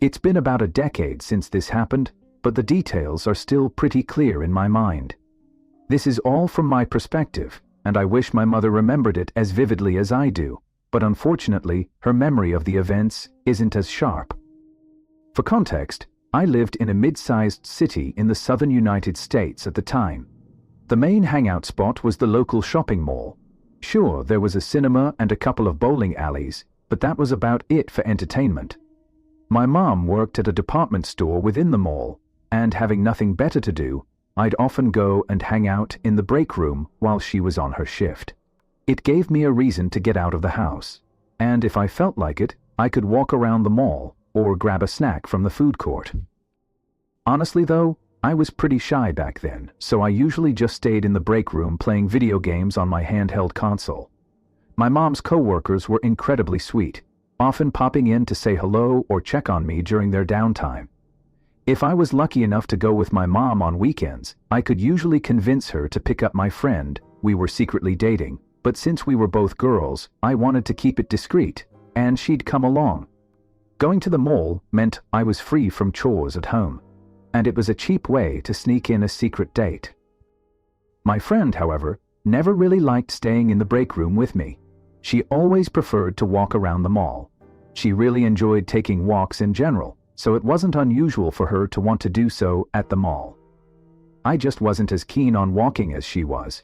It's been about a decade since this happened, but the details are still pretty clear in my mind. This is all from my perspective, and I wish my mother remembered it as vividly as I do, but unfortunately, her memory of the events isn't as sharp. For context, I lived in a mid-sized city in the southern United States at the time. The main hangout spot was the local shopping mall. Sure, there was a cinema and a couple of bowling alleys, but that was about it for entertainment. My mom worked at a department store within the mall, and having nothing better to do, I'd often go and hang out in the break room while she was on her shift. It gave me a reason to get out of the house, and if I felt like it, I could walk around the mall or grab a snack from the food court. Honestly though, I was pretty shy back then, so I usually just stayed in the break room playing video games on my handheld console. My mom's co-workers were incredibly sweet, often popping in to say hello or check on me during their downtime. If I was lucky enough to go with my mom on weekends, I could usually convince her to pick up my friend. We were secretly dating, but since we were both girls, I wanted to keep it discreet, and she'd come along. Going to the mall meant I was free from chores at home, and it was a cheap way to sneak in a secret date. My friend, however, never really liked staying in the break room with me. She always preferred to walk around the mall. She really enjoyed taking walks in general, so it wasn't unusual for her to want to do so at the mall. I just wasn't as keen on walking as she was.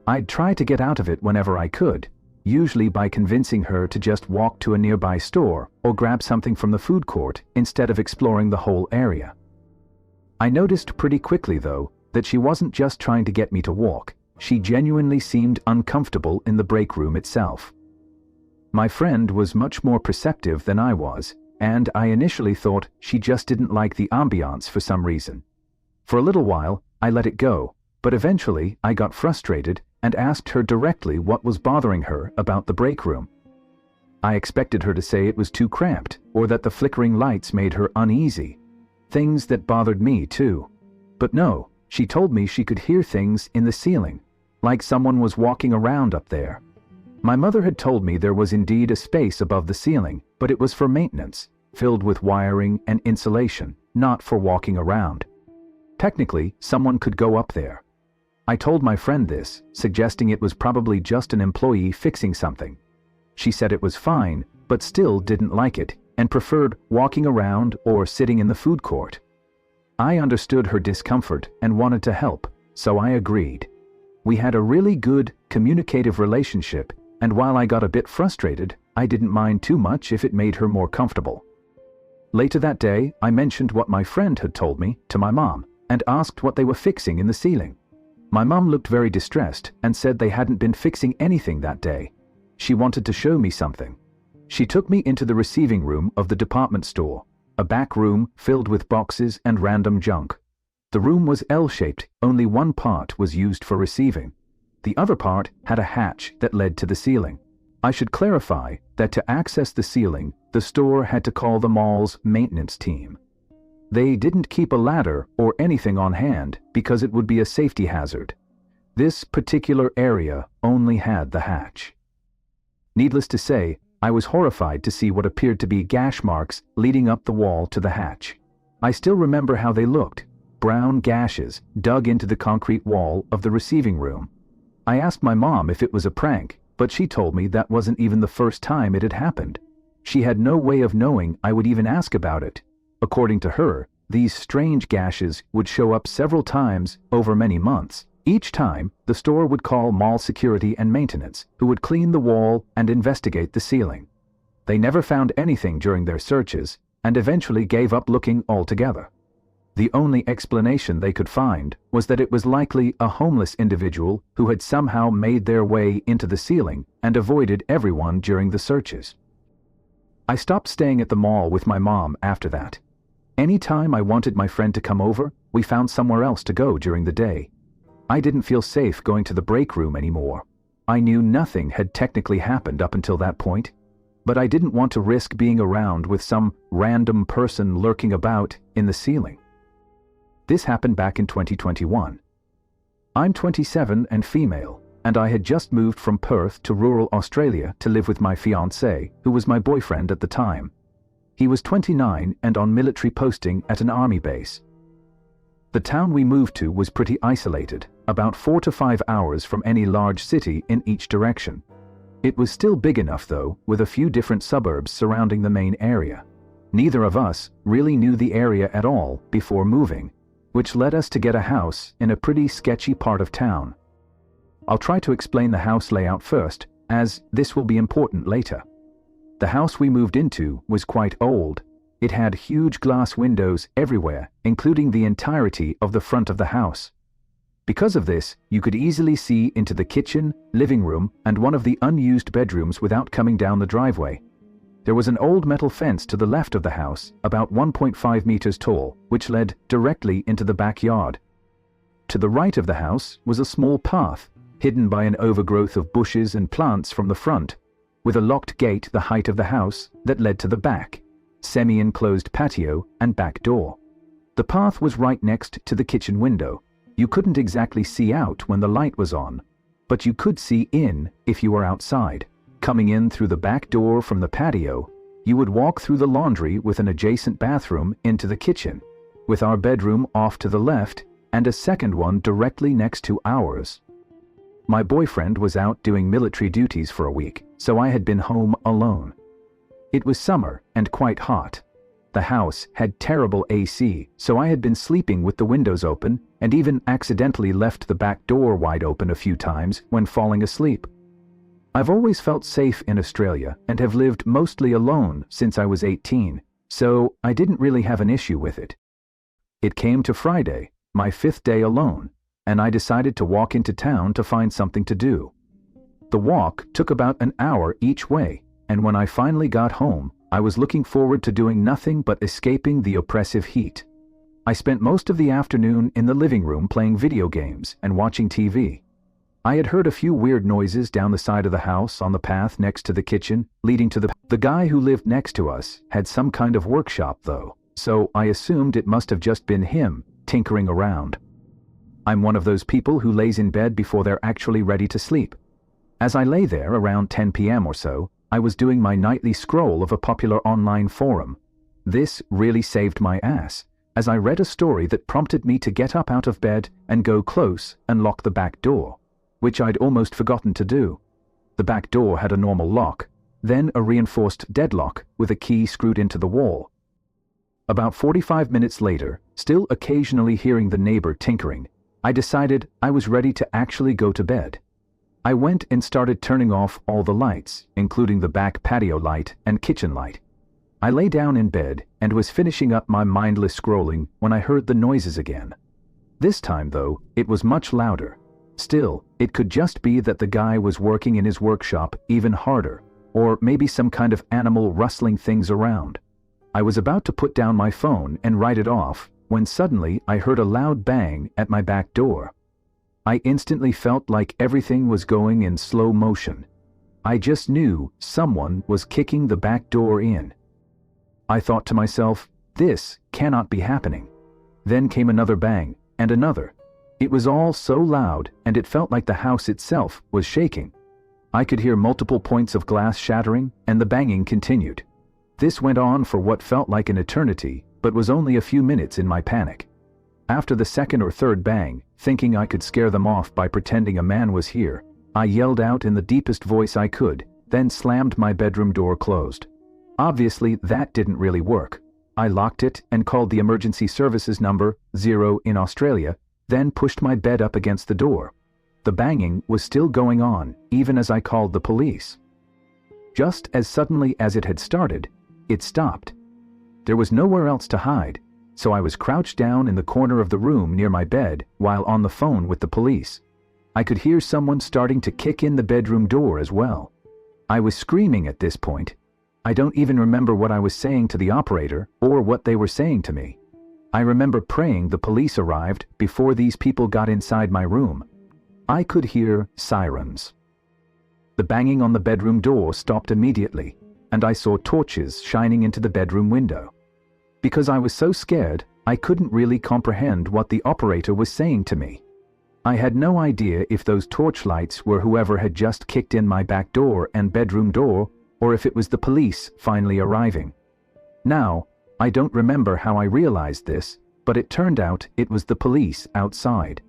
I'd try to get out of it whenever I could, usually by convincing her to just walk to a nearby store or grab something from the food court instead of exploring the whole area. I noticed pretty quickly, though, that she wasn't just trying to get me to walk. She genuinely seemed uncomfortable in the break room itself. My friend was much more perceptive than I was, and I initially thought she just didn't like the ambiance for some reason. For a little while, I let it go, but eventually I got frustrated and asked her directly what was bothering her about the break room. I expected her to say it was too cramped or that the flickering lights made her uneasy, things that bothered me too. But no, she told me she could hear things in the ceiling, like someone was walking around up there. My mother had told me there was indeed a space above the ceiling, but it was for maintenance, filled with wiring and insulation, not for walking around. Technically, someone could go up there. I told my friend this, suggesting it was probably just an employee fixing something. She said it was fine, but still didn't like it, and preferred walking around or sitting in the food court. I understood her discomfort and wanted to help, so I agreed. We had a really good, communicative relationship, and while I got a bit frustrated, I didn't mind too much if it made her more comfortable. Later that day, I mentioned what my friend had told me to my mom, and asked what they were fixing in the ceiling. My mom looked very distressed and said they hadn't been fixing anything that day. She wanted to show me something. She took me into the receiving room of the department store, a back room filled with boxes and random junk. The room was L-shaped, only one part was used for receiving. The other part had a hatch that led to the ceiling. I should clarify that to access the ceiling, the store had to call the mall's maintenance team. They didn't keep a ladder or anything on hand because it would be a safety hazard. This particular area only had the hatch. Needless to say, I was horrified to see what appeared to be gash marks leading up the wall to the hatch. I still remember how they looked, brown gashes dug into the concrete wall of the receiving room. I asked my mom if it was a prank, but she told me that wasn't even the first time it had happened. She had no way of knowing I would even ask about it. According to her, these strange gashes would show up several times over many months. Each time, the store would call mall security and maintenance, who would clean the wall and investigate the ceiling. They never found anything during their searches, and eventually gave up looking altogether. The only explanation they could find was that it was likely a homeless individual who had somehow made their way into the ceiling and avoided everyone during the searches. I stopped staying at the mall with my mom after that. Anytime I wanted my friend to come over, we found somewhere else to go during the day. I didn't feel safe going to the break room anymore. I knew nothing had technically happened up until that point, but I didn't want to risk being around with some random person lurking about in the ceiling. This happened back in 2021. I'm 27 and female, and I had just moved from Perth to rural Australia to live with my fiancé, who was my boyfriend at the time. He was 29 and on military posting at an army base. The town we moved to was pretty isolated, about 4 to 5 hours from any large city in each direction. It was still big enough though, with a few different suburbs surrounding the main area. Neither of us really knew the area at all before moving, which led us to get a house in a pretty sketchy part of town. I'll try to explain the house layout first, as this will be important later. The house we moved into was quite old. It had huge glass windows everywhere, including the entirety of the front of the house. Because of this, you could easily see into the kitchen, living room, and one of the unused bedrooms without coming down the driveway. There was an old metal fence to the left of the house, about 1.5 meters tall, which led directly into the backyard. To the right of the house was a small path, hidden by an overgrowth of bushes and plants from the front, with a locked gate the height of the house that led to the back, semi-enclosed patio and back door. The path was right next to the kitchen window. You couldn't exactly see out when the light was on, but you could see in if you were outside. Coming in through the back door from the patio, you would walk through the laundry with an adjacent bathroom into the kitchen, with our bedroom off to the left and a second one directly next to ours. My boyfriend was out doing military duties for a week, so I had been home alone. It was summer and quite hot. The house had terrible AC, so I had been sleeping with the windows open and even accidentally left the back door wide open a few times when falling asleep. I've always felt safe in Australia and have lived mostly alone since I was 18, so I didn't really have an issue with it. It came to Friday, my 5th day alone, and I decided to walk into town to find something to do. The walk took about an hour each way, and when I finally got home, I was looking forward to doing nothing but escaping the oppressive heat. I spent most of the afternoon in the living room playing video games and watching TV. I had heard a few weird noises down the side of the house on the path next to the kitchen, leading to the guy who lived next to us had some kind of workshop though, so I assumed it must have just been him tinkering around. I'm one of those people who lays in bed before they're actually ready to sleep. As I lay there around 10 p.m. or so, I was doing my nightly scroll of a popular online forum. This really saved my ass, as I read a story that prompted me to get up out of bed and go close and lock the back door, which I'd almost forgotten to do. The back door had a normal lock, then a reinforced deadlock with a key screwed into the wall. About 45 minutes later, still occasionally hearing the neighbor tinkering, I decided I was ready to actually go to bed. I went and started turning off all the lights, including the back patio light and kitchen light. I lay down in bed and was finishing up my mindless scrolling when I heard the noises again. This time, though, it was much louder. Still, it could just be that the guy was working in his workshop even harder, or maybe some kind of animal rustling things around. I was about to put down my phone and write it off when suddenly I heard a loud bang at my back door. I instantly felt like everything was going in slow motion. I just knew someone was kicking the back door in. I thought to myself, this cannot be happening. Then came another bang, and another. It was all so loud, and it felt like the house itself was shaking. I could hear multiple points of glass shattering, and the banging continued. This went on for what felt like an eternity, but was only a few minutes in my panic. After the second or third bang, thinking I could scare them off by pretending a man was here, I yelled out in the deepest voice I could, then slammed my bedroom door closed. Obviously, that didn't really work. I locked it and called the emergency services number, 0 in Australia, then pushed my bed up against the door. The banging was still going on, even as I called the police. Just as suddenly as it had started, it stopped. There was nowhere else to hide, so I was crouched down in the corner of the room near my bed while on the phone with the police. I could hear someone starting to kick in the bedroom door as well. I was screaming at this point. I don't even remember what I was saying to the operator or what they were saying to me. I remember praying the police arrived before these people got inside my room. I could hear sirens. The banging on the bedroom door stopped immediately, and I saw torches shining into the bedroom window. Because I was so scared, I couldn't really comprehend what the operator was saying to me. I had no idea if those torchlights were whoever had just kicked in my back door and bedroom door, or if it was the police finally arriving. Now, I don't remember how I realized this, but it turned out it was the police outside.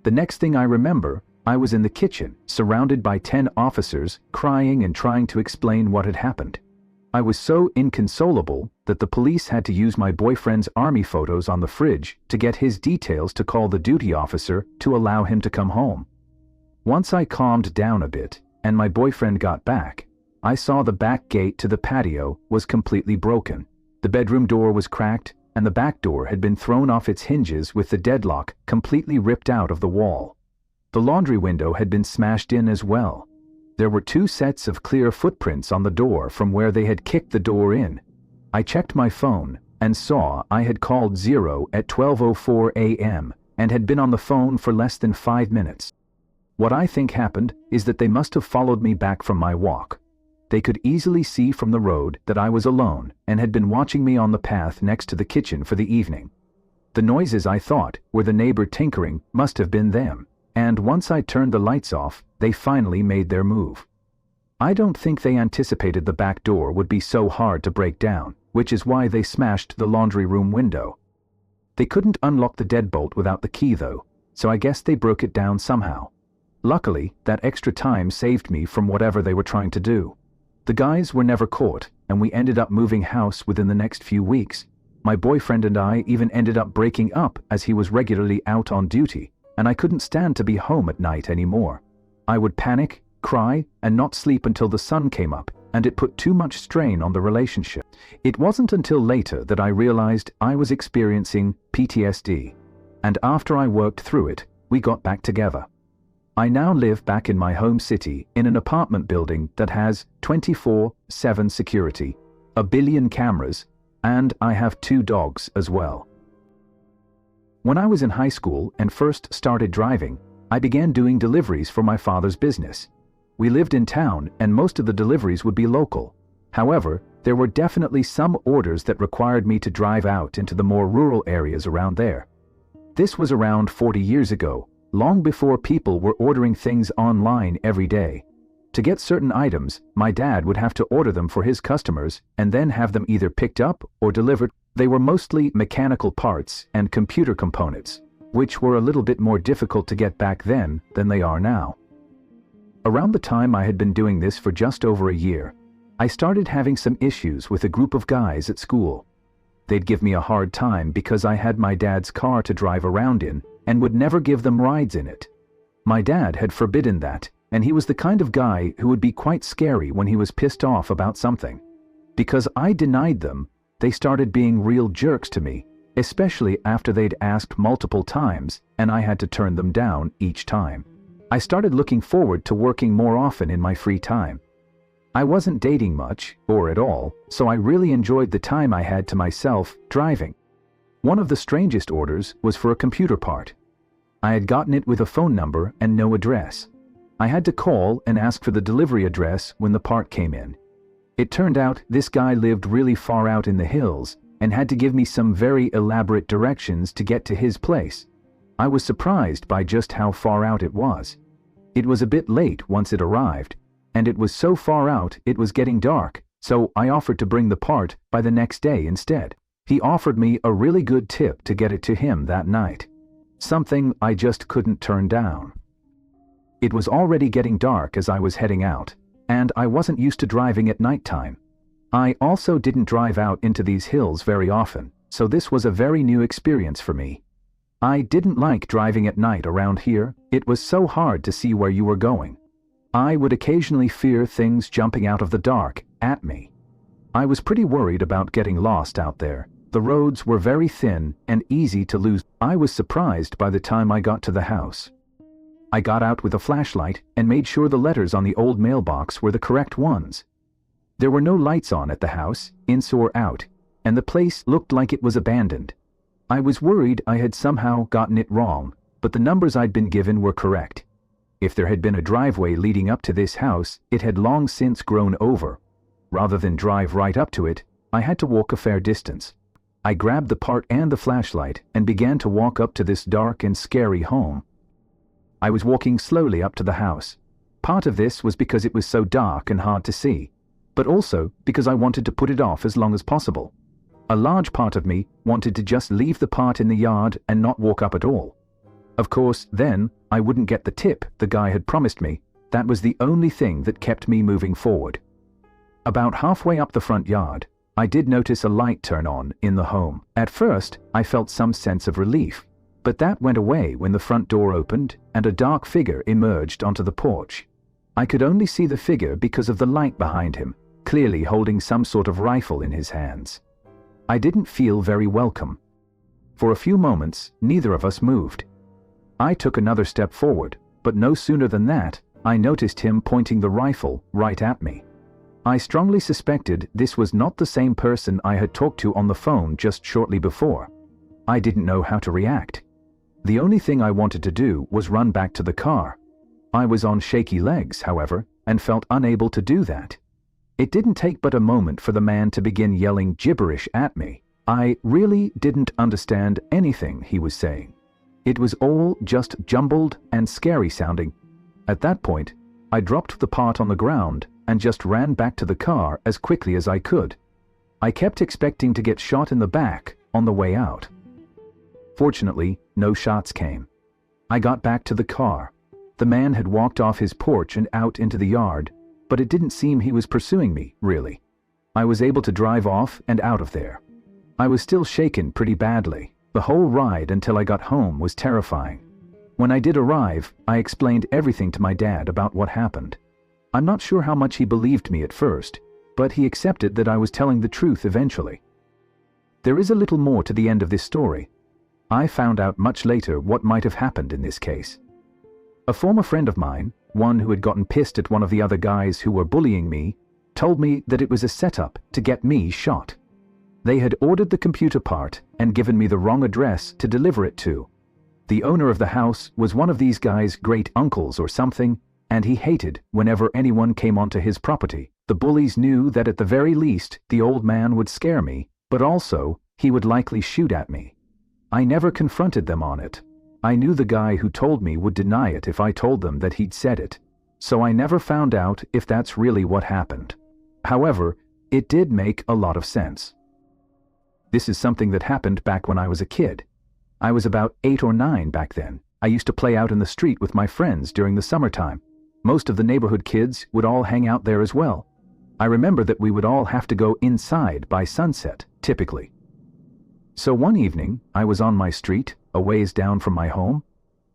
The next thing I remember, I was in the kitchen, surrounded by 10 officers, crying and trying to explain what had happened. I was so inconsolable that the police had to use my boyfriend's army photos on the fridge to get his details to call the duty officer to allow him to come home. Once I calmed down a bit, and my boyfriend got back, I saw the back gate to the patio was completely broken. The bedroom door was cracked, and the back door had been thrown off its hinges with the deadlock completely ripped out of the wall. The laundry window had been smashed in as well. There were 2 sets of clear footprints on the door from where they had kicked the door in. I checked my phone and saw I had called 0 at 12:04 a.m. and had been on the phone for less than 5 minutes. What I think happened is that they must have followed me back from my walk. They could easily see from the road that I was alone and had been watching me on the path next to the kitchen for the evening. The noises I thought were the neighbor tinkering must have been them, and once I turned the lights off, they finally made their move. I don't think they anticipated the back door would be so hard to break down, which is why they smashed the laundry room window. They couldn't unlock the deadbolt without the key though, so I guess they broke it down somehow. Luckily, that extra time saved me from whatever they were trying to do. The guys were never caught, and we ended up moving house within the next few weeks. My boyfriend and I even ended up breaking up as he was regularly out on duty, and I couldn't stand to be home at night anymore. I would panic, cry, and not sleep until the sun came up, and it put too much strain on the relationship. It wasn't until later that I realized I was experiencing PTSD, and after I worked through it, we got back together. I now live back in my home city in an apartment building that has 24/7 security, 1 billion cameras, and I have 2 dogs as well. When I was in high school and first started driving, I began doing deliveries for my father's business. We lived in town and most of the deliveries would be local. However, there were definitely some orders that required me to drive out into the more rural areas around there. This was around 40 years ago, long before people were ordering things online every day. To get certain items, my dad would have to order them for his customers and then have them either picked up or delivered. They were mostly mechanical parts and computer components, which were a little bit more difficult to get back then than they are now. Around the time I had been doing this for just over a year, I started having some issues with a group of guys at school. They'd give me a hard time because I had my dad's car to drive around in and would never give them rides in it. My dad had forbidden that, and he was the kind of guy who would be quite scary when he was pissed off about something. Because I denied them, they started being real jerks to me, especially after they'd asked multiple times and I had to turn them down each time. I started looking forward to working more often in my free time. I wasn't dating much, or at all, so I really enjoyed the time I had to myself driving. One of the strangest orders was for a computer part. I had gotten it with a phone number and no address. I had to call and ask for the delivery address when the part came in. It turned out this guy lived really far out in the hills and had to give me some very elaborate directions to get to his place. I was surprised by just how far out it was. It was a bit late once it arrived, and it was so far out it was getting dark, so I offered to bring the part by the next day instead. He offered me a really good tip to get it to him that night. Something I just couldn't turn down. It was already getting dark as I was heading out, and I wasn't used to driving at nighttime. I also didn't drive out into these hills very often, so this was a very new experience for me. I didn't like driving at night around here. It was so hard to see where you were going. I would occasionally fear things jumping out of the dark at me. I was pretty worried about getting lost out there. The roads were very thin and easy to lose. I was surprised by the time I got to the house. I got out with a flashlight and made sure the letters on the old mailbox were the correct ones. There were no lights on at the house, in or out, and the place looked like it was abandoned. I was worried I had somehow gotten it wrong, but the numbers I'd been given were correct. If there had been a driveway leading up to this house, it had long since grown over. Rather than drive right up to it, I had to walk a fair distance. I grabbed the part and the flashlight and began to walk up to this dark and scary home. I was walking slowly up to the house. Part of this was because it was so dark and hard to see, but also because I wanted to put it off as long as possible. A large part of me wanted to just leave the part in the yard and not walk up at all. Of course, then, I wouldn't get the tip the guy had promised me. That was the only thing that kept me moving forward. About halfway up the front yard, I did notice a light turn on in the home. At first, I felt some sense of relief, but that went away when the front door opened and a dark figure emerged onto the porch. I could only see the figure because of the light behind him, clearly holding some sort of rifle in his hands. I didn't feel very welcome. For a few moments, neither of us moved. I took another step forward, but no sooner than that, I noticed him pointing the rifle right at me. I strongly suspected this was not the same person I had talked to on the phone just shortly before. I didn't know how to react. The only thing I wanted to do was run back to the car. I was on shaky legs, however, and felt unable to do that. It didn't take but a moment for the man to begin yelling gibberish at me. I really didn't understand anything he was saying. It was all just jumbled and scary sounding. At that point, I dropped the part on the ground and just ran back to the car as quickly as I could. I kept expecting to get shot in the back on the way out. Fortunately, no shots came. I got back to the car. The man had walked off his porch and out into the yard, but it didn't seem he was pursuing me, really. I was able to drive off and out of there. I was still shaken pretty badly. The whole ride until I got home was terrifying. When I did arrive, I explained everything to my dad about what happened. I'm not sure how much he believed me at first, but he accepted that I was telling the truth eventually. There is a little more to the end of this story. I found out much later what might have happened in this case. A former friend of mine, one who had gotten pissed at one of the other guys who were bullying me, told me that it was a setup to get me shot. They had ordered the computer part and given me the wrong address to deliver it to. The owner of the house was one of these guys' great uncles or something, and he hated whenever anyone came onto his property. The bullies knew that at the very least the old man would scare me, but also he would likely shoot at me. I never confronted them on it. I knew the guy who told me would deny it if I told them that he'd said it, so I never found out if that's really what happened. However, it did make a lot of sense. This is something that happened back when I was a kid. I was about 8 or 9 back then. I used to play out in the street with my friends during the summertime. Most of the neighborhood kids would all hang out there as well. I remember that we would all have to go inside by sunset, typically. So one evening, I was on my street, a ways down from my home.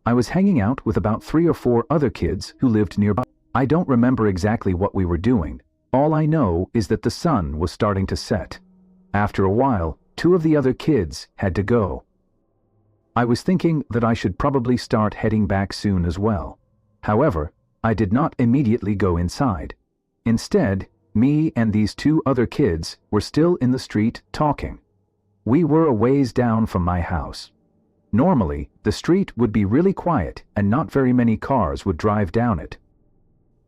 I was hanging out with about 3 or 4 other kids who lived nearby. I don't remember exactly what we were doing. All I know is that the sun was starting to set. After a while, 2 of the other kids had to go. I was thinking that I should probably start heading back soon as well. However, I did not immediately go inside. Instead, me and these 2 other kids were still in the street talking. We were a ways down from my house. Normally, the street would be really quiet and not very many cars would drive down it.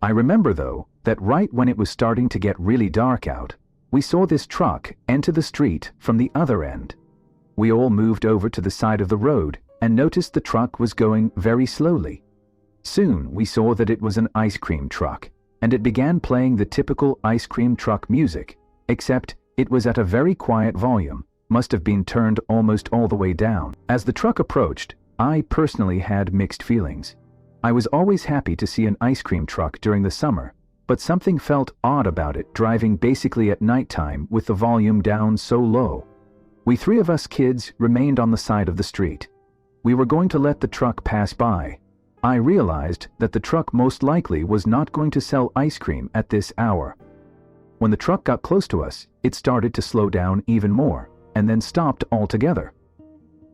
I remember, though, that right when it was starting to get really dark out, we saw this truck enter the street from the other end. We all moved over to the side of the road and noticed the truck was going very slowly. Soon we saw that it was an ice cream truck, and it began playing the typical ice cream truck music, except it was at a very quiet volume, must have been turned almost all the way down. As the truck approached, I personally had mixed feelings. I was always happy to see an ice cream truck during the summer, but something felt odd about it driving basically at nighttime with the volume down so low. We 3 of us kids remained on the side of the street. We were going to let the truck pass by. I realized that the truck most likely was not going to sell ice cream at this hour. When the truck got close to us, it started to slow down even more, and then stopped altogether.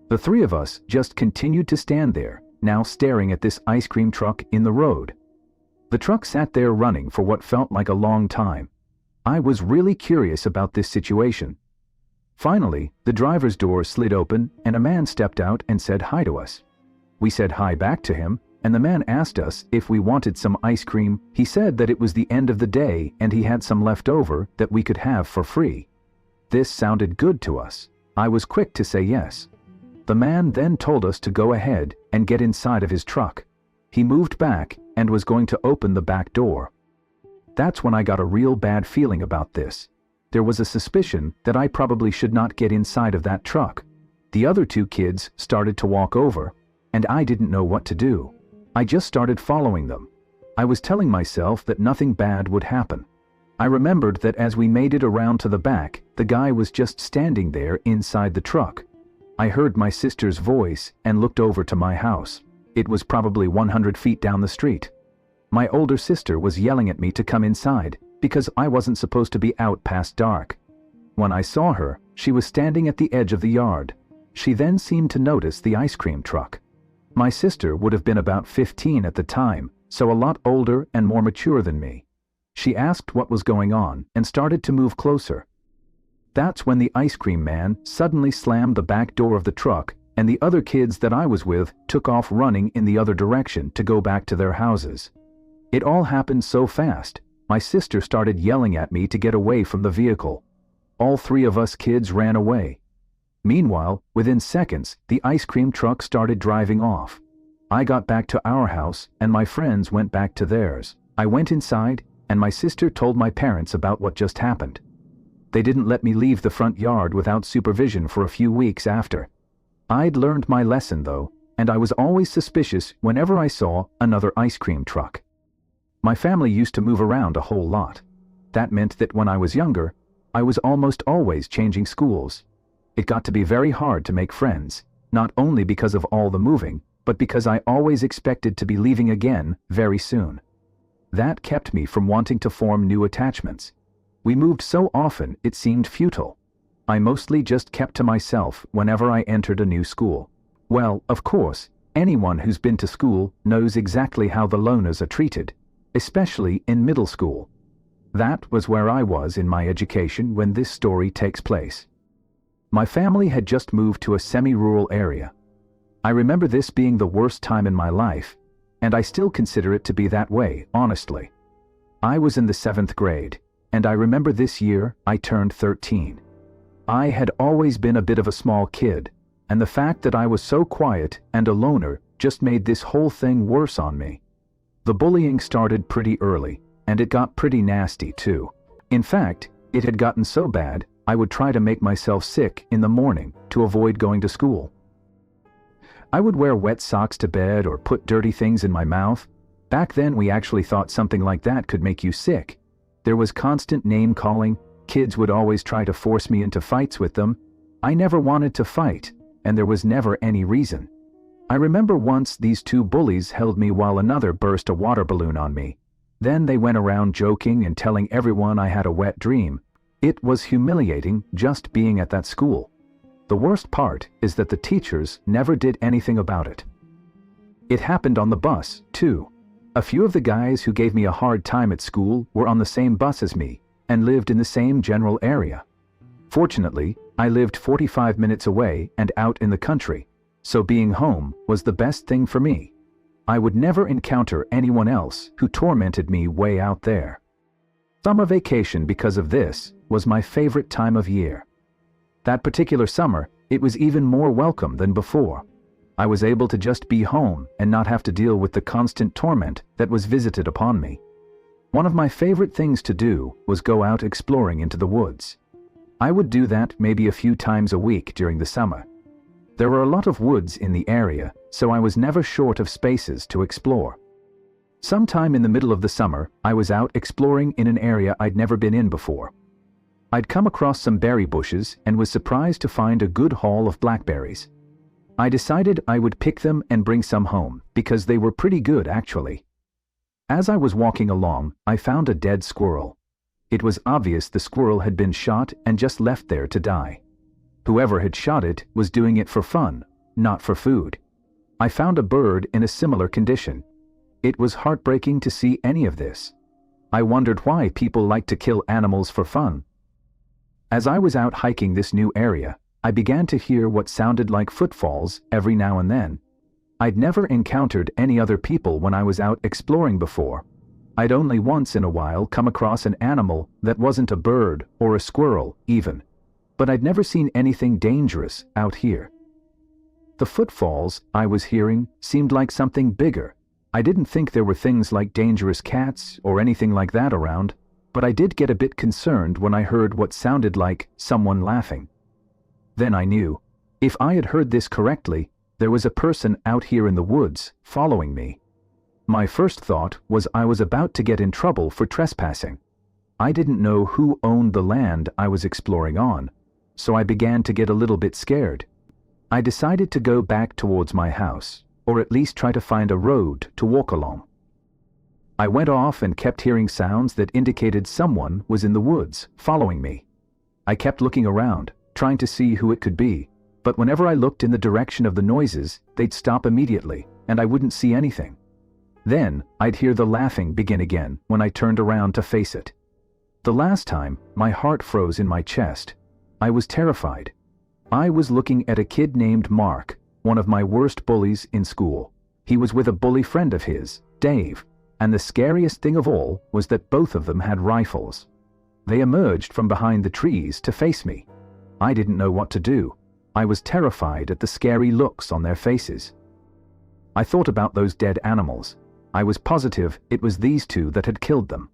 The 3 of us just continued to stand there, now staring at this ice cream truck in the road. The truck sat there running for what felt like a long time. I was really curious about this situation. Finally, the driver's door slid open and a man stepped out and said hi to us. We said hi back to him, and the man asked us if we wanted some ice cream. He said that it was the end of the day and he had some left over that we could have for free. This sounded good to us. I was quick to say yes. The man then told us to go ahead and get inside of his truck. He moved back and was going to open the back door. That's when I got a real bad feeling about this. There was a suspicion that I probably should not get inside of that truck. The other two kids started to walk over, and I didn't know what to do. I just started following them. I was telling myself that nothing bad would happen. I remembered that as we made it around to the back, the guy was just standing there inside the truck. I heard my sister's voice and looked over to my house. It was probably 100 feet down the street. My older sister was yelling at me to come inside because I wasn't supposed to be out past dark. When I saw her, she was standing at the edge of the yard. She then seemed to notice the ice cream truck. My sister would have been about 15 at the time, so a lot older and more mature than me. She asked what was going on and started to move closer. That's when the ice cream man suddenly slammed the back door of the truck, and the other kids that I was with took off running in the other direction to go back to their houses. It all happened so fast. My sister started yelling at me to get away from the vehicle. All three of us kids ran away. Meanwhile, within seconds, the ice cream truck started driving off. I got back to our house, and my friends went back to theirs. I went inside, and my sister told my parents about what just happened. They didn't let me leave the front yard without supervision for a few weeks after. I'd learned my lesson though, and I was always suspicious whenever I saw another ice cream truck. My family used to move around a whole lot. That meant that when I was younger, I was almost always changing schools. It got to be very hard to make friends, not only because of all the moving, but because I always expected to be leaving again very soon. That kept me from wanting to form new attachments. We moved so often it seemed futile. I mostly just kept to myself whenever I entered a new school. Well, of course, anyone who's been to school knows exactly how the loners are treated, especially in middle school. That was where I was in my education when this story takes place. My family had just moved to a semi-rural area. I remember this being the worst time in my life, and I still consider it to be that way, honestly. I was in the 7th grade, and I remember this year I turned 13. I had always been a bit of a small kid, and the fact that I was so quiet and a loner just made this whole thing worse on me. The bullying started pretty early, and it got pretty nasty too. In fact, it had gotten so bad, I would try to make myself sick in the morning to avoid going to school. I would wear wet socks to bed or put dirty things in my mouth. Back then we actually thought something like that could make you sick. There was constant name-calling. Kids would always try to force me into fights with them. I never wanted to fight, and there was never any reason. I remember once these two bullies held me while another burst a water balloon on me. Then they went around joking and telling everyone I had a wet dream. It was humiliating just being at that school. The worst part is that the teachers never did anything about it. It happened on the bus, too. A few of the guys who gave me a hard time at school were on the same bus as me and lived in the same general area. Fortunately, I lived 45 minutes away and out in the country, so being home was the best thing for me. I would never encounter anyone else who tormented me way out there. Summer vacation, because of this, was my favorite time of year. That particular summer, it was even more welcome than before. I was able to just be home and not have to deal with the constant torment that was visited upon me. One of my favorite things to do was go out exploring into the woods. I would do that maybe a few times a week during the summer. There were a lot of woods in the area, so I was never short of spaces to explore. Sometime in the middle of the summer, I was out exploring in an area I'd never been in before. I'd come across some berry bushes and was surprised to find a good haul of blackberries. I decided I would pick them and bring some home, because they were pretty good actually. As I was walking along, I found a dead squirrel. It was obvious the squirrel had been shot and just left there to die. Whoever had shot it was doing it for fun, not for food. I found a bird in a similar condition. It was heartbreaking to see any of this. I wondered why people like to kill animals for fun. As I was out hiking this new area, I began to hear what sounded like footfalls every now and then. I'd never encountered any other people when I was out exploring before. I'd only once in a while come across an animal that wasn't a bird or a squirrel even, but I'd never seen anything dangerous out here. The footfalls I was hearing seemed like something bigger, I didn't think there were things like dangerous cats or anything like that around, but I did get a bit concerned when I heard what sounded like someone laughing. Then I knew, if I had heard this correctly, there was a person out here in the woods following me. My first thought was I was about to get in trouble for trespassing. I didn't know who owned the land I was exploring on, so I began to get a little bit scared. I decided to go back towards my house, or at least try to find a road to walk along. I went off and kept hearing sounds that indicated someone was in the woods, following me. I kept looking around, trying to see who it could be, but whenever I looked in the direction of the noises, they'd stop immediately, and I wouldn't see anything. Then, I'd hear the laughing begin again when I turned around to face it. The last time, my heart froze in my chest. I was terrified. I was looking at a kid named Mark, one of my worst bullies in school. He was with a bully friend of his, Dave, and the scariest thing of all was that both of them had rifles. They emerged from behind the trees to face me. I didn't know what to do. I was terrified at the scary looks on their faces. I thought about those dead animals. I was positive it was these two that had killed them.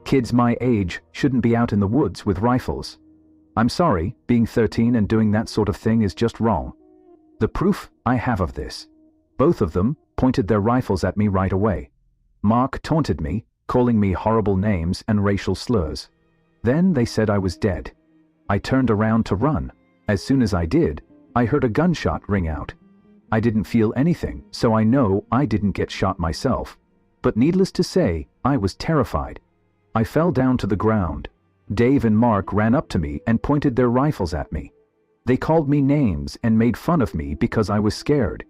Kids my age shouldn't be out in the woods with rifles. I'm sorry, being 13 and doing that sort of thing is just wrong. The proof I have of this. Both of them pointed their rifles at me right away. Mark taunted me, calling me horrible names and racial slurs. Then they said I was dead. I turned around to run. As soon as I did, I heard a gunshot ring out. I didn't feel anything, so I know I didn't get shot myself. But needless to say, I was terrified. I fell down to the ground. Dave and Mark ran up to me and pointed their rifles at me. They called me names and made fun of me because I was scared.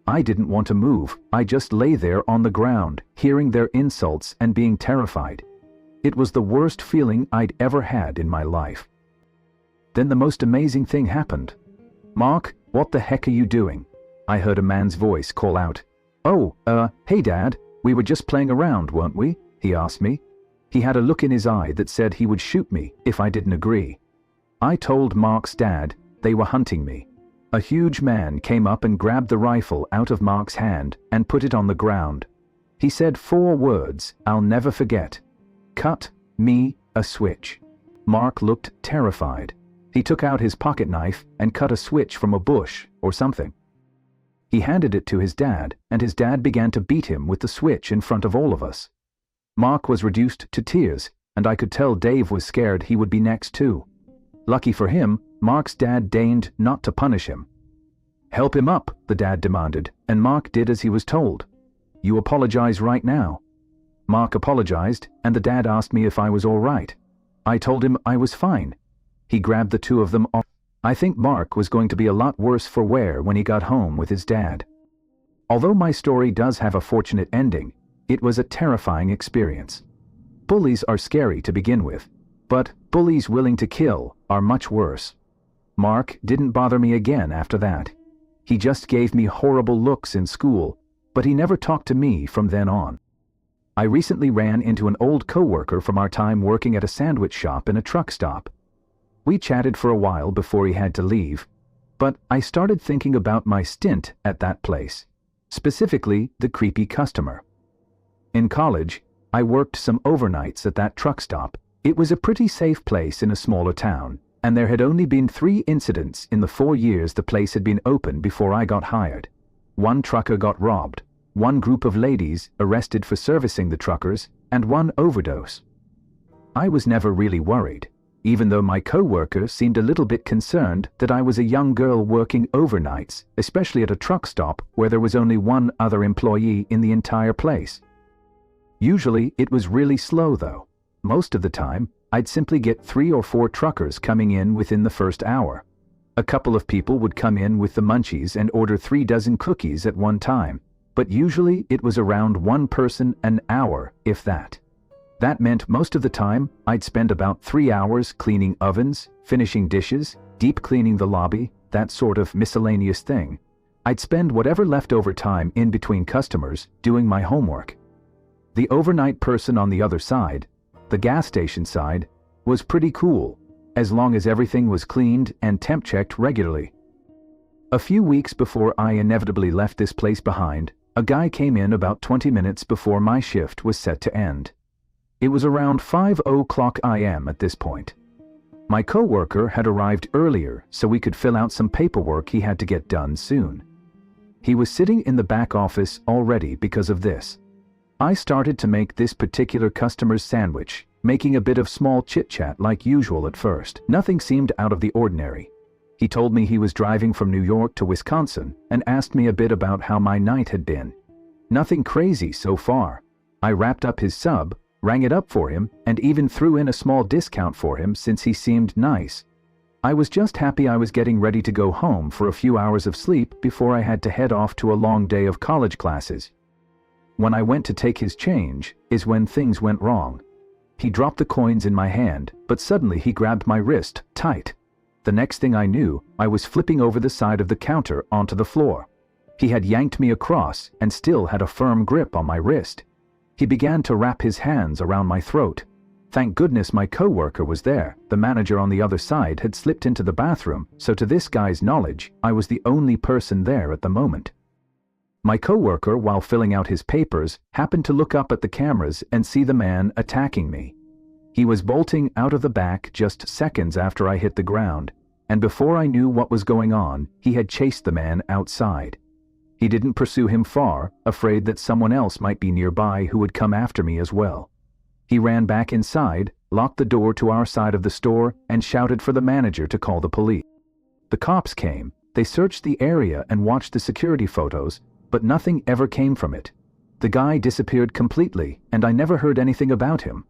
I didn't want to move. I just lay there on the ground, hearing their insults and being terrified. It was the worst feeling I'd ever had in my life. Then the most amazing thing happened. "Mark, what the heck are you doing?" I heard a man's voice call out. "Oh, hey Dad, we were just playing around, weren't we?" he asked me. He had a look in his eye that said he would shoot me if I didn't agree. I told Mark's dad they were hunting me. A huge man came up and grabbed the rifle out of Mark's hand and put it on the ground. He said 4 words I'll never forget. "Cut me a switch." Mark looked terrified. He took out his pocket knife and cut a switch from a bush or something. He handed it to his dad, and his dad began to beat him with the switch in front of all of us. Mark was reduced to tears, and I could tell Dave was scared he would be next too. Lucky for him, Mark's dad deigned not to punish him. "Help him up," the dad demanded, and Mark did as he was told. "You apologize right now." Mark apologized, and the dad asked me if I was all right. I told him I was fine. He grabbed the two of them off. I think Mark was going to be a lot worse for wear when he got home with his dad. Although my story does have a fortunate ending, it was a terrifying experience. Bullies are scary to begin with, but bullies willing to kill are much worse. Mark didn't bother me again after that. He just gave me horrible looks in school, but he never talked to me from then on. I recently ran into an old coworker from our time working at a sandwich shop in a truck stop. We chatted for a while before he had to leave, but I started thinking about my stint at that place, specifically the creepy customer. In college, I worked some overnights at that truck stop. It was a pretty safe place in a smaller town, and there had only been 3 incidents in the 4 years the place had been open before I got hired. 1 trucker got robbed, 1 group of ladies arrested for servicing the truckers, and 1 overdose. I was never really worried, even though my coworker seemed a little bit concerned that I was a young girl working overnights, especially at a truck stop where there was only 1 other employee in the entire place. Usually it was really slow though. Most of the time, I'd simply get 3 or 4 truckers coming in within the first hour. A couple of people would come in with the munchies and order 3 dozen cookies at one time, but usually it was around 1 person an hour, if that. That meant most of the time, I'd spend about 3 hours cleaning ovens, finishing dishes, deep cleaning the lobby, that sort of miscellaneous thing. I'd spend whatever leftover time in between customers doing my homework. The overnight person on the other side, the gas station side, was pretty cool, as long as everything was cleaned and temp checked regularly. A few weeks before I inevitably left this place behind, A guy came in about 20 minutes before my shift was set to end. It was around 5:00 a.m. at this point. My coworker had arrived earlier so we could fill out some paperwork he had to get done soon. He was sitting in the back office already because of this. I started to make this particular customer's sandwich, making a bit of small chit-chat like usual at first. Nothing seemed out of the ordinary. He told me he was driving from New York to Wisconsin and asked me a bit about how my night had been. Nothing crazy so far. I wrapped up his sub, rang it up for him, and even threw in a small discount for him since he seemed nice. I was just happy I was getting ready to go home for a few hours of sleep before I had to head off to a long day of college classes. When I went to take his change is when things went wrong. He dropped the coins in my hand, but suddenly he grabbed my wrist tight. The next thing I knew, I was flipping over the side of the counter onto the floor. He had yanked me across and still had a firm grip on my wrist. He began to wrap his hands around my throat. Thank goodness my coworker was there. The manager on the other side had slipped into the bathroom, so to this guy's knowledge, I was the only person there at the moment. My coworker, while filling out his papers, happened to look up at the cameras and see the man attacking me. He was bolting out of the back just seconds after I hit the ground, and before I knew what was going on, he had chased the man outside. He didn't pursue him far, afraid that someone else might be nearby who would come after me as well. He ran back inside, locked the door to our side of the store, and shouted for the manager to call the police. The cops came, they searched the area and watched the security photos, but nothing ever came from it. The guy disappeared completely, and I never heard anything about him.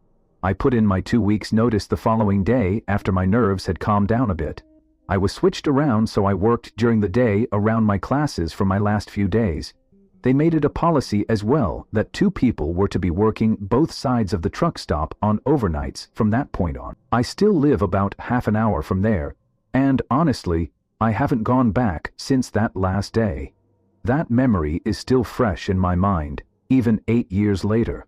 I put in my 2 weeks' notice the following day after my nerves had calmed down a bit. I was switched around, so I worked during the day around my classes for my last few days. They made it a policy as well that 2 people were to be working both sides of the truck stop on overnights from that point on. I still live about half an hour from there, and honestly, I haven't gone back since that last day. That memory is still fresh in my mind, even 8 years later.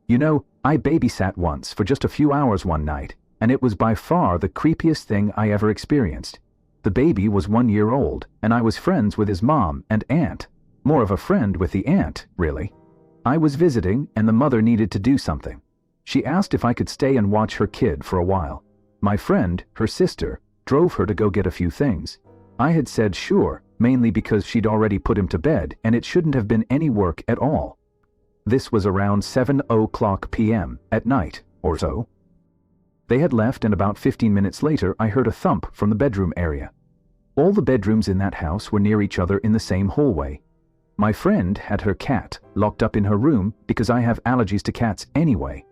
You know, I babysat once for just a few hours one night, and it was by far the creepiest thing I ever experienced. The baby was 1 year old, and I was friends with his mom and aunt. More of a friend with the aunt, really. I was visiting, and the mother needed to do something. She asked if I could stay and watch her kid for a while. My friend, her sister, drove her to go get a few things. I had said sure, mainly because she'd already put him to bed and it shouldn't have been any work at all. This was around 7:00 p.m. at night, or so. They had left, and about 15 minutes later I heard a thump from the bedroom area. All the bedrooms in that house were near each other in the same hallway. My friend had her cat locked up in her room because I have allergies to cats anyway.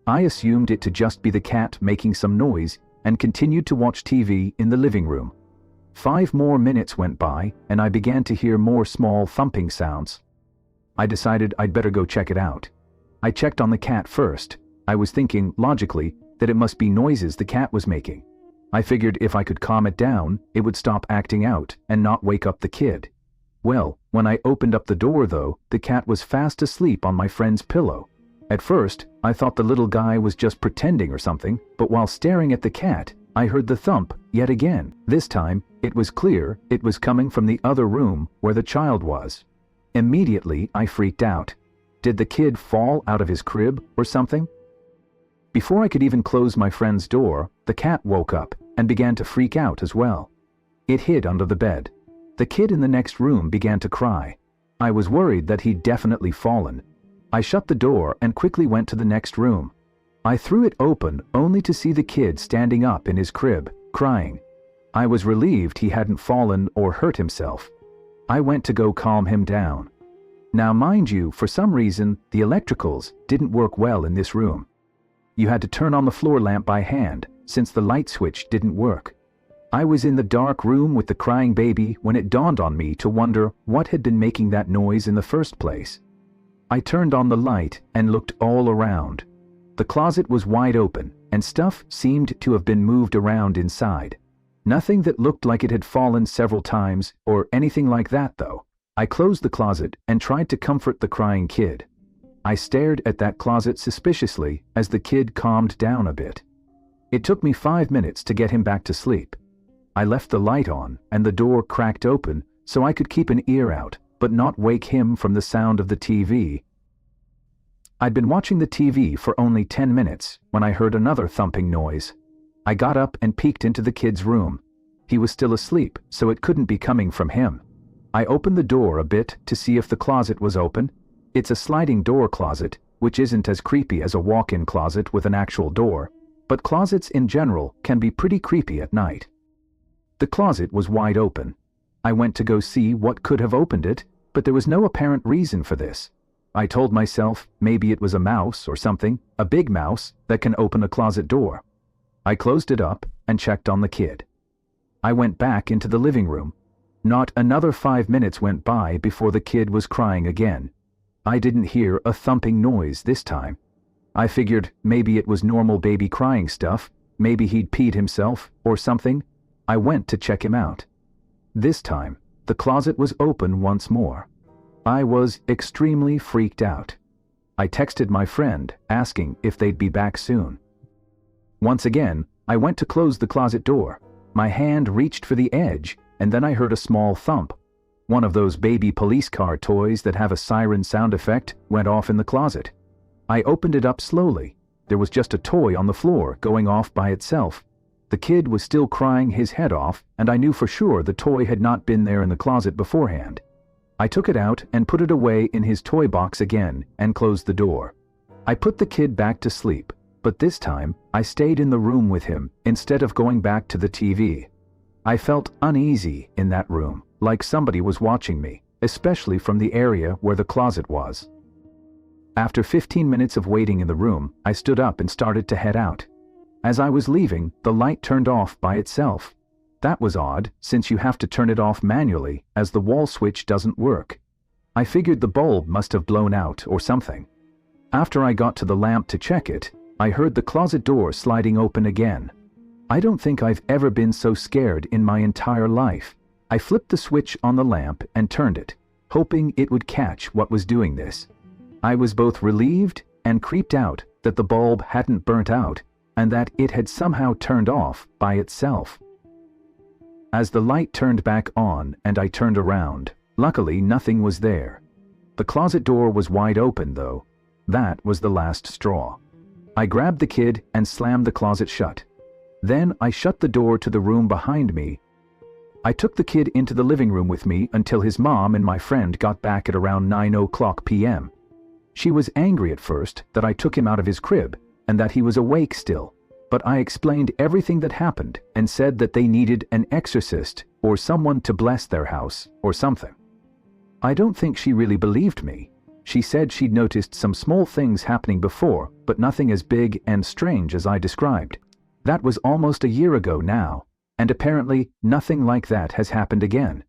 I assumed it to just be the cat making some noise and continued to watch TV in the living room. 5 more minutes went by and I began to hear more small thumping sounds. I decided I'd better go check it out. I checked on the cat first. I was thinking, logically, that it must be noises the cat was making. I figured if I could calm it down, it would stop acting out and not wake up the kid. Well, when I opened up the door though, the cat was fast asleep on my friend's pillow. At first, I thought the little guy was just pretending or something, but while staring at the cat, I heard the thump yet again. This time, it was clear it was coming from the other room where the child was. Immediately, I freaked out. Did the kid fall out of his crib or something? Before I could even close my friend's door, the cat woke up and began to freak out as well. It hid under the bed. The kid in the next room began to cry. I was worried that he'd definitely fallen. I shut the door and quickly went to the next room. I threw it open only to see the kid standing up in his crib, crying. I was relieved he hadn't fallen or hurt himself. I went to go calm him down. Now mind you, for some reason, the electricals didn't work well in this room. You had to turn on the floor lamp by hand, since the light switch didn't work. I was in the dark room with the crying baby when it dawned on me to wonder what had been making that noise in the first place. I turned on the light and looked all around. The closet was wide open, and stuff seemed to have been moved around inside. Nothing that looked like it had fallen several times or anything like that though. I closed the closet and tried to comfort the crying kid. I stared at that closet suspiciously as the kid calmed down a bit. It took me 5 minutes to get him back to sleep. I left the light on and the door cracked open so I could keep an ear out, but not wake him from the sound of the TV. I'd been watching the TV for only 10 minutes when I heard another thumping noise. I got up and peeked into the kid's room. He was still asleep, so it couldn't be coming from him. I opened the door a bit to see if the closet was open. It's a sliding door closet, which isn't as creepy as a walk-in closet with an actual door, but closets in general can be pretty creepy at night. The closet was wide open. I went to go see what could have opened it, but there was no apparent reason for this. I told myself maybe it was a mouse or something, a big mouse that can open a closet door. I closed it up and checked on the kid. I went back into the living room. Not another 5 minutes went by before the kid was crying again. I didn't hear a thumping noise this time. I figured maybe it was normal baby crying stuff, maybe he'd peed himself or something. I went to check him out. This time, the closet was open once more. I was extremely freaked out. I texted my friend asking if they'd be back soon. Once again, I went to close the closet door. My hand reached for the edge, and then I heard a small thump. One of those baby police car toys that have a siren sound effect went off in the closet. I opened it up slowly. There was just a toy on the floor going off by itself. The kid was still crying his head off, and I knew for sure the toy had not been there in the closet beforehand. I took it out and put it away in his toy box again and closed the door. I put the kid back to sleep, but this time I stayed in the room with him instead of going back to the TV. I felt uneasy in that room, like somebody was watching me, especially from the area where the closet was. After 15 minutes of waiting in the room, I stood up and started to head out. As I was leaving, the light turned off by itself. That was odd, since you have to turn it off manually, as the wall switch doesn't work. I figured the bulb must have blown out or something. After I got to the lamp to check it, I heard the closet door sliding open again. I don't think I've ever been so scared in my entire life. I flipped the switch on the lamp and turned it, hoping it would catch what was doing this. I was both relieved and creeped out that the bulb hadn't burnt out and that it had somehow turned off by itself. As the light turned back on and I turned around, luckily nothing was there. The closet door was wide open though. That was the last straw. I grabbed the kid and slammed the closet shut. Then I shut the door to the room behind me. I took the kid into the living room with me until his mom and my friend got back at around 9:00 p.m. She was angry at first that I took him out of his crib and that he was awake still, but I explained everything that happened and said that they needed an exorcist or someone to bless their house or something. I don't think she really believed me. She said she'd noticed some small things happening before, but nothing as big and strange as I described. That was almost a year ago now, and apparently nothing like that has happened again.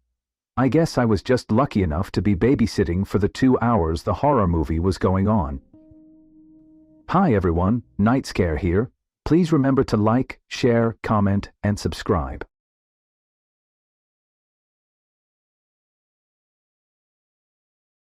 I guess I was just lucky enough to be babysitting for the 2 hours the horror movie was going on. Hi everyone, Night Scare here. Please remember to like, share, comment, and subscribe.